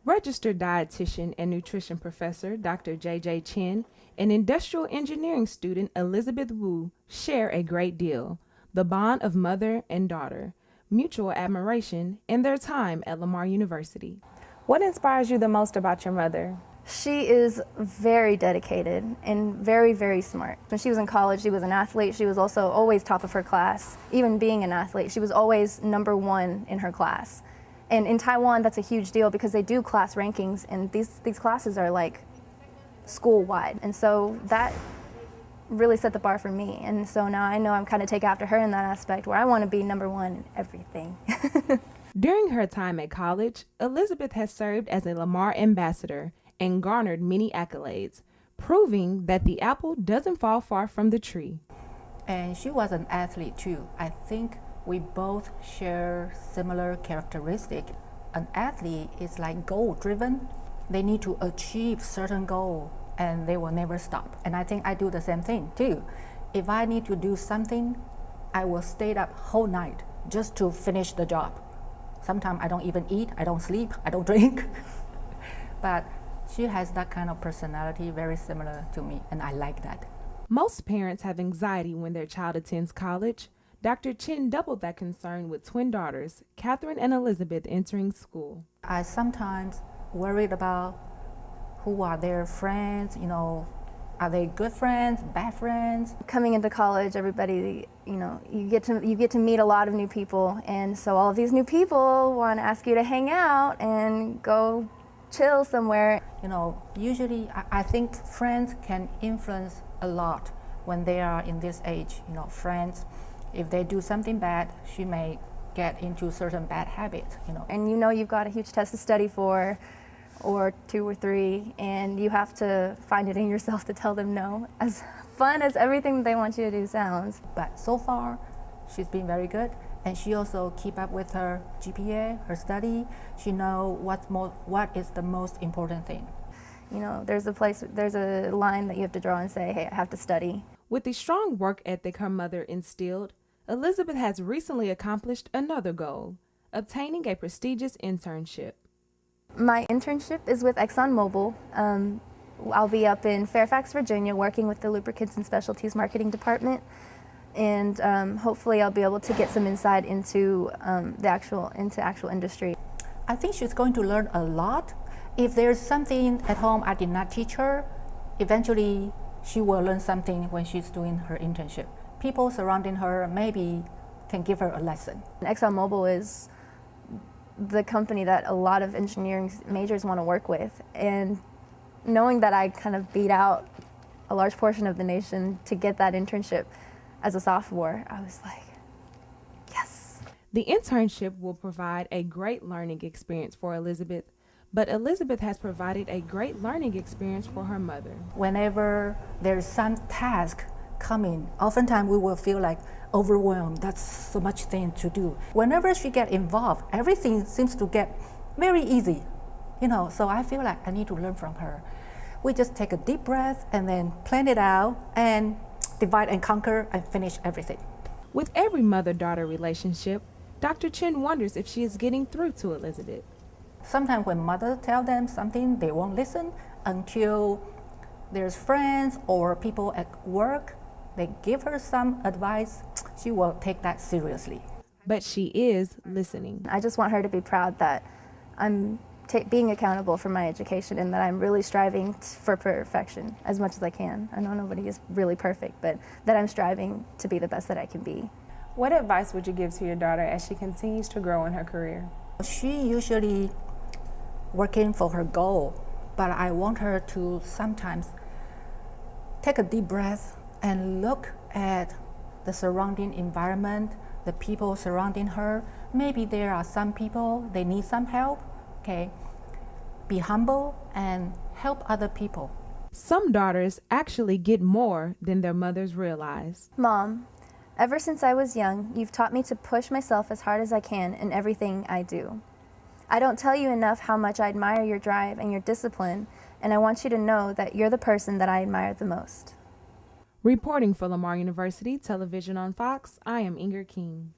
Registered dietitian and nutrition professor Dr. J.J. Chen and industrial engineering student Elizabeth Wu share a great deal: the bond of mother and daughter, mutual admiration, and their time at Lamar University. What inspires you the most about your mother? She is very dedicated and very, very smart. When she was in college, she was an athlete. She was also always top of her class. Even being an athlete, she was always #1 in her class. And in Taiwan, that's a huge deal because they do class rankings, and these classes are like school-wide. And so that really set the bar for me. And so now I know I'm kind of take after her in that aspect where I want to be #1 in everything. During her time at college, Elizabeth has served as a Lamar ambassador and garnered many accolades, proving that the apple doesn't fall far from the tree. And she was an athlete too. I think we both share similar characteristics. An athlete is like goal-driven. They need to achieve certain goal and they will never stop. And I think I do the same thing too. If I need to do something, I will stay up whole night just to finish the job. Sometimes I don't even eat, I don't sleep, I don't drink. But she has that kind of personality, very similar to me, and I like that. Most parents have anxiety when their child attends college. Dr. Chen doubled that concern with twin daughters, Catherine and Elizabeth, entering school. I sometimes worried about who are their friends, are they good friends, bad friends? Coming into college, everybody, you get to meet a lot of new people, and so all of these new people want to ask you to hang out and go chill somewhere. Usually I think friends can influence a lot when they are in this age. Friends, if they do something bad, she may get into certain bad habits. And you've got a huge test to study for, or 2 or 3, and you have to find it in yourself to tell them no, as fun as everything they want you to do sounds. But so far, she's been very good, and she also keep up with her GPA, her study. She know what is the most important thing. There's a line that you have to draw and say, hey, I have to study. With the strong work ethic her mother instilled, Elizabeth has recently accomplished another goal: obtaining a prestigious internship. My internship is with ExxonMobil. I'll be up in Fairfax, Virginia, working with the Lubricants and Specialties Marketing Department, and hopefully I'll be able to get some insight into actual industry. I think she's going to learn a lot. If there's something at home I did not teach her, eventually she will learn something when she's doing her internship. People surrounding her maybe can give her a lesson. ExxonMobil is the company that a lot of engineering majors want to work with, and knowing that I kind of beat out a large portion of the nation to get that internship as a sophomore, I was like, yes. The internship will provide a great learning experience for Elizabeth, but Elizabeth has provided a great learning experience for her mother. Whenever there's some task coming, oftentimes we will feel like overwhelmed. That's so much thing to do. Whenever she get involved, everything seems to get very easy. So I feel like I need to learn from her. We just take a deep breath and then plan it out and divide and conquer and finish everything. With every mother-daughter relationship, Dr. Chen wonders if she is getting through to Elizabeth. Sometimes when mother tell them something, they won't listen until there's friends or people at work. They give her some advice. She will take that seriously. But she is listening. I just want her to be proud that I'm being accountable for my education and that I'm really striving for perfection as much as I can. I know nobody is really perfect, but that I'm striving to be the best that I can be. What advice would you give to your daughter as she continues to grow in her career? She usually working for her goal, but I want her to sometimes take a deep breath and look at the surrounding environment, the people surrounding her. Maybe there are some people, they need some help. Okay, be humble and help other people. Some daughters actually get more than their mothers realize. Mom, ever since I was young, you've taught me to push myself as hard as I can in everything I do. I don't tell you enough how much I admire your drive and your discipline, and I want you to know that you're the person that I admire the most. Reporting for Lamar University Television on Fox, I am Enger King.